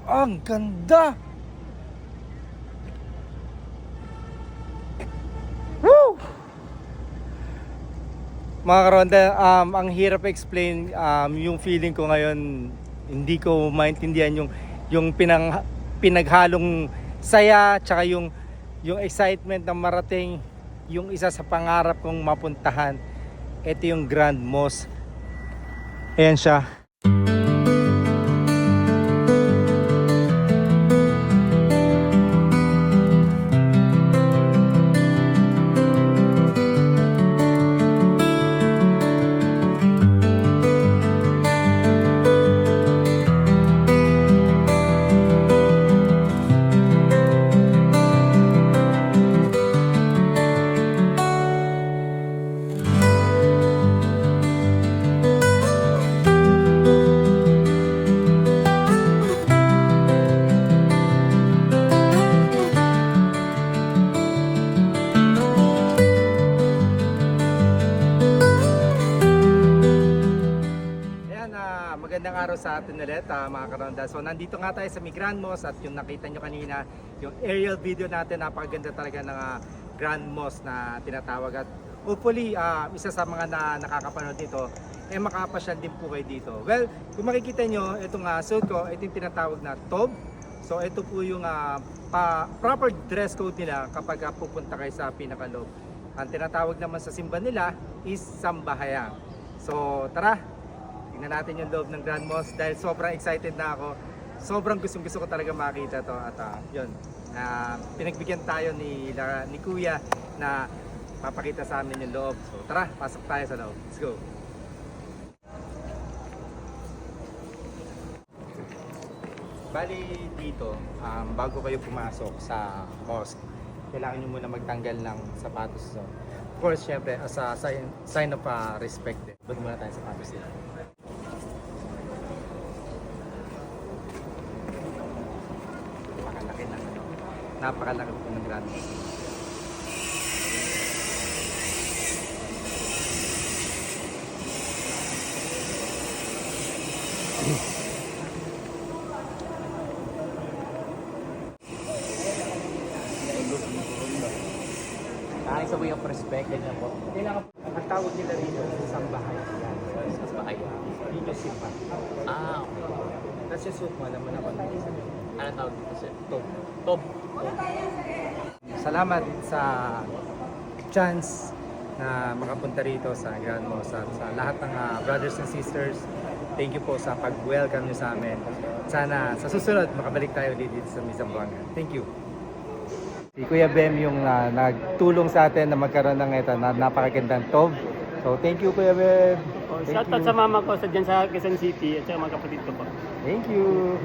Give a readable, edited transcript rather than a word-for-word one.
Ang ganda! Woo! Mga karonda, ang hirap explain yung feeling ko ngayon. Hindi ko maintindihan yung pinaghalong saya tsaka yung excitement na marating yung isa sa pangarap kong mapuntahan. Ito yung Grand Mosque. Ayan siya. Magandang araw sa atin ulit mga karonda. So nandito nga tayo sa Grand Mosque at yung nakita nyo kanina, yung aerial video natin, napakaganda talaga ng Grand Mosque na tinatawag. At hopefully isa sa mga nakakapanood dito makapasyal din po kayo dito. Well, kung makikita nyo, itong suit ko, ito yung tinatawag na tob. So ito po yung proper dress code nila kapag pupunta kayo sa pinakaloob. Ang tinatawag naman sa simba nila is Sambahayan. So tara, tingnan natin yung loob ng Grand Mosque dahil sobrang excited na ako. Sobrang gusto ko talaga makita to at yun. Pinagbigyan tayo ni Kuya na papakita sa amin yung loob. So tara, pasok tayo sa loob. Let's go. Bali dito, bago kayo pumasok sa mosque, kailangan nyo muna magtanggal ng sapatos. So, of course, syempre, as a sign of respect. Ba't muna tayo sapatos dito? Napakalaki po ng Grand Mosque. Sa way of respect, ganyan po. Kailangan po, ang tawag nila rito sa Sambahayan. Sambahayan. Dito simba. Okay. Tapos yung suit mo, alam mo na kung ano sabi. Ano tawag dito sir? Tob. Top. Salamat sa chance na makapunta rito sa Grand Mosque at sa lahat ng brothers and sisters. Thank you po sa pag-welcome nyo sa amin. Sana sa susunod makabalik tayo ulit dito sa Zamboanga. Thank you. Si Kuya Bem yung nagtulong sa atin na magkaroon ng ito na napakagandang tob. So thank you Kuya Bem. Shout out sa mama ko sa dyan sa Quezon City at sa mga kapatid ko po. Thank you.